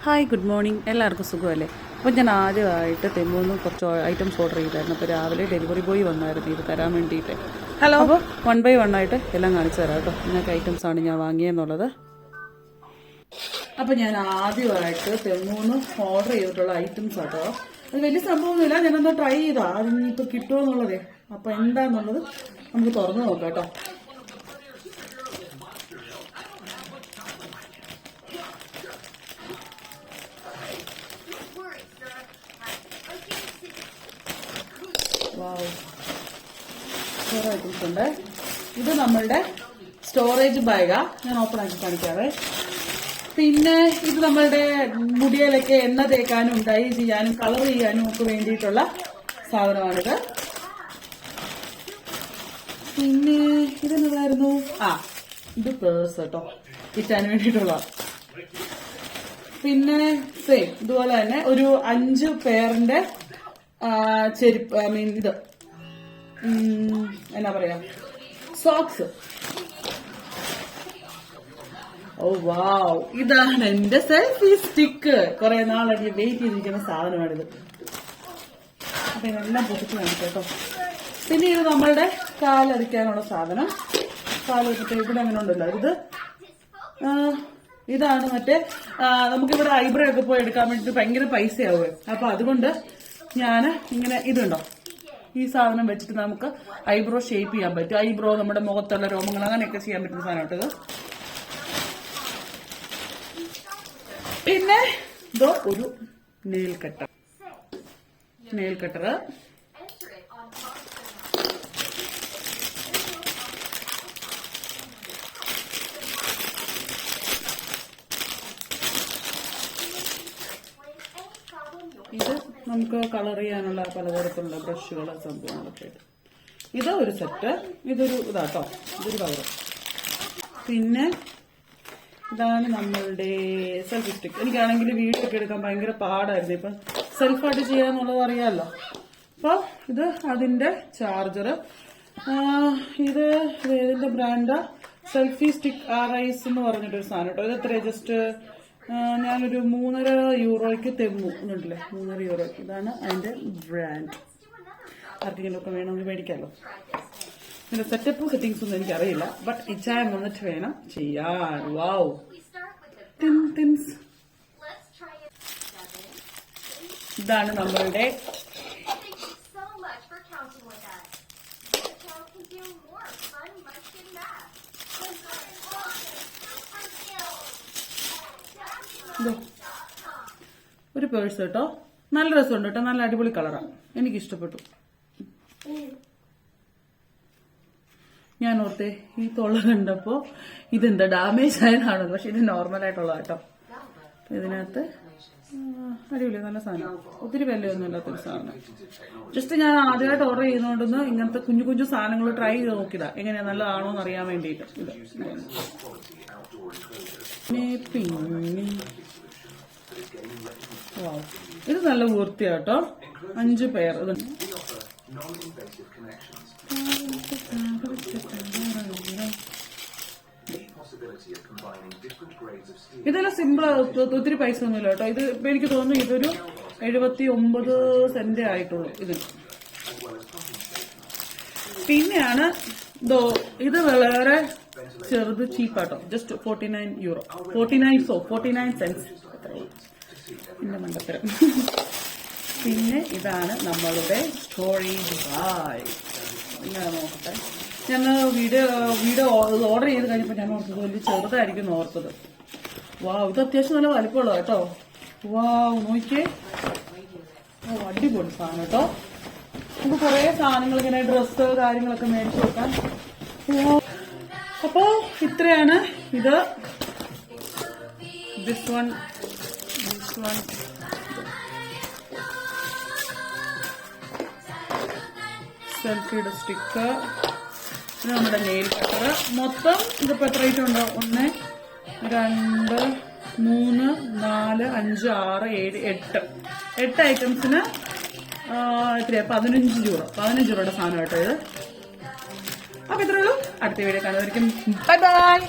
Hi good morning, എല്ലാവർക്കും സുഖമല്ലേ? അപ്പോൾ ഞാൻ ആദ്യമായിട്ട് തെമ്മൂന്ന് കുറച്ച് ഐറ്റംസ് ഓർഡർ ചെയ്തായിരുന്നു. അപ്പോൾ രാവിലെ ഡെലിവറി ബോയ് വന്നായിരുന്നു ഇത് തരാൻ വേണ്ടിയിട്ട്. ഹലോ, അപ്പോൾ 1 by 1 ആയിട്ട് എല്ലാം കാണിച്ചു തരാം കേട്ടോ. ഇങ്ങനത്തെ ഐറ്റംസാണ് ഞാൻ വാങ്ങിയെന്നുള്ളത്. അപ്പോൾ ഞാൻ ആദ്യമായിട്ട് തെമ്മൂന്ന് ഓർഡർ ചെയ്തിട്ടുള്ള ഐറ്റംസ് കേട്ടോ. അത് വലിയ സംഭവമൊന്നുമില്ല, ഞാനൊന്ന് ട്രൈ ചെയ്താ അതിനിപ്പോൾ കിട്ടുമോ എന്നുള്ളതേ. അപ്പോൾ എന്താണെന്നുള്ളത് നമുക്ക് തുറന്നു നോക്കാം കേട്ടോ. വേറെ ഐറ്റംസ് ഉണ്ട്. ഇത് നമ്മളുടെ സ്റ്റോറേജ് ബാഗാ, ഞാൻ ഓപ്പൺ ആക്കി കാണിക്കാവേ. പിന്നെ ഇത് നമ്മളുടെ മുടിയിലൊക്കെ എണ്ണ തേക്കാനും ഡൈ ചെയ്യാനും കളർ ചെയ്യാനും ഒക്കെ വേണ്ടിയിട്ടുള്ള സാധനമാണിത്. പിന്നെ ഇതെന്നതായിരുന്നു, ഇത് പേഴ്സ് കേട്ടോ, കിറ്റാൻ വേണ്ടിയിട്ടുള്ള. പിന്നെ സെയിം ഇതുപോലെ തന്നെ ഒരു 5 പെയറിന്റെ ചെരുപ്പ്, ഇത് എന്നാ പറയാ, സോക്സ്. ഓ വാവ്, ഇതാണ് എന്റെ സെൽഫി സ്റ്റിക്ക്. കുറെ നാളായിട്ട് വെയിറ്റ് ചെയ്തിരിക്കുന്ന സാധനമാണിത്. അപ്പൊ ഇതെല്ലാം പൊട്ടിച്ച് കാണിക്കാം കേട്ടോ. പിന്നെ ഇത് നമ്മളുടെ കാലരിക്കാനുള്ള സാധനം. കാലൊക്കെ ഇവിടെ അങ്ങനെ ഉണ്ടല്ലോ. ഇതാണ് മറ്റേ നമുക്കിവിടെ ഐബ്രോ ഒക്കെ പോയി എടുക്കാൻ വേണ്ടിട്ട് ഭയങ്കര പൈസയാവുക. അപ്പൊ അതുകൊണ്ട് ഞാൻ ഇങ്ങനെ ഇതുണ്ടോ, ഈ സാധനം വെച്ചിട്ട് നമുക്ക് ഐബ്രോ ഷേപ്പ് ചെയ്യാൻ പറ്റും. ഐബ്രോ, നമ്മുടെ മുഖത്തുള്ള രോമങ്ങൾ അങ്ങനെയൊക്കെ ചെയ്യാൻ പറ്റുന്ന സാധനം കേട്ടത്. പിന്നെ ഇതോ ഒരു നെയിൽ കട്ടർ. ഇത് നമുക്ക് കളർ ചെയ്യാനുള്ള പലതരത്തിലുള്ള ബ്രഷുകൾ, സംഭവങ്ങളൊക്കെ. ഇത് ഒരു സെറ്റ്, ഇതൊരു ഇതാട്ടോ, ഇതൊരു കവർ. പിന്നെ ഇതാണ് നമ്മളുടെ സെൽഫി സ്റ്റിക്ക്. എനിക്കാണെങ്കിൽ വീഡിയോ ഒക്കെ എടുക്കാൻ ഭയങ്കര പാടായിരുന്നു. ഇപ്പം സെൽഫായിട്ട് ചെയ്യാന്നുള്ളത് അറിയാമല്ലോ. അപ്പൊ ഇത് അതിന്റെ ചാർജർ. ഇത് ഇതിന്റെ ബ്രാൻഡാ, സെൽഫി സ്റ്റിക്ക് RIS എന്ന് പറഞ്ഞിട്ടൊരു സാധനം കേട്ടോ. ഇത് എത്രയാ, ജസ്റ്റ് ഞാനൊരു 3.5 യൂറോയ്ക്ക് തെമ്മു എന്നുണ്ടല്ലേ, 3.5 യൂറോയ്ക്ക്. ഇതാണ് അതിന്റെ ബ്രാൻഡ്. ആർക്കെങ്കിലും ഒക്കെ വേണമെങ്കിൽ മേടിക്കാമല്ലോ. ഇതിന്റെ സെറ്റപ്പും സെറ്റിംഗ്സ് ഒന്നും എനിക്കറിയില്ല, ബട്ട് ഇച്ചാൻ വന്നിട്ട് വേണം ചെയ്യാൻ. വാവ്, ഇതാണ് നമ്മളുടെ ഒരു പേഴ്സ് കേട്ടോ. നല്ല രസമുണ്ട് കേട്ടോ, നല്ല അടിപൊളി കളറാണ്, എനിക്കിഷ്ടപ്പെട്ടു. ഞാൻ ഓർത്തേ ഈ തൊള്ള കണ്ടപ്പോ ഇതെന്താ ഡാമേജ് ആയതാണോ, പക്ഷെ ഇത് നോർമൽ ആയിട്ടുള്ള കേട്ടോ. ഇതിനകത്ത് അടിപൊളി നല്ല സാധനം, ഒത്തിരി വിലയൊന്നും ഇല്ലാത്തൊരു സാധനം. ജസ്റ്റ് ഞാൻ ആദ്യമായിട്ട് ഓർഡർ ചെയ്യുന്നതുകൊണ്ടൊന്ന് ഇങ്ങനത്തെ കുഞ്ഞു കുഞ്ഞു സാധനങ്ങൾ ട്രൈ ചെയ്ത് നോക്കിയതാ, എങ്ങനെയാ നല്ലതാണോ എന്ന് അറിയാൻ വേണ്ടിയിട്ട്. പിന്നെ ഇത് നല്ല വൃത്തിയാട്ടോ, 5 പെയർ. ഇതെല്ലാം സിമ്പിൾ, ഒത്തിരി പൈസ ഒന്നുമില്ല കേട്ടോ. ഇത് എനിക്ക് തോന്നുന്നു ഇതൊരു 79 സെന്റ് ആയിട്ടുള്ളൂ ഇതിന്. പിന്നെയാണ് ഇത് വളരെ ചെറുത്, ചീപ്പാട്ടോ, ജസ്റ്റ് 49 യൂറോ, 49 സെന്റ്സ്. പിന്നെ മണ്ടത്തരം. പിന്നെ ഇതാണ് നമ്മളുടെ സ്റ്റോറേജ് ബാഗ്. ഇങ്ങനെ നോക്കട്ടെ, ഞാൻ വീഡിയോ ഓർഡർ ചെയ്ത് കഴിഞ്ഞപ്പോൾ ഞാൻ ഓർത്തത് വലിയ ചെറുതായിരിക്കും ഓർത്തത്. വാവ്, ഇത് അത്യാവശ്യം നല്ല വലിപ്പമുള്ള കേട്ടോ. വാവ്, നോക്കിയേ, അടിപൊളി സാധനം കേട്ടോ. നമുക്ക് കുറെ സാധനങ്ങൾ ഇങ്ങനെ ഡ്രസ്സ് കാര്യങ്ങളൊക്കെ മേടിച്ചു വെക്കാൻ. അപ്പോ ഇത്രയാണ് ഇത്. ദിസ് വൺ സെൽഫിയുടെ സ്റ്റിക്ക്. ഇത് നമ്മുടെ നെയിൽ കട്ടർ. മൊത്തം ഇതിപ്പോ എത്ര ഐറ്റം ഉണ്ടോ, 1 2 3 4 5 6 7 8 ഐറ്റംസിന് എത്രയാ, 15 യൂറോയുടെ സാധനം കേട്ടോ ഇത്. അപ്പൊ ഇത്രയുള്ളൂ. അടുത്ത വീഡിയോ കാണുന്നതായിരിക്കും. Bye bye.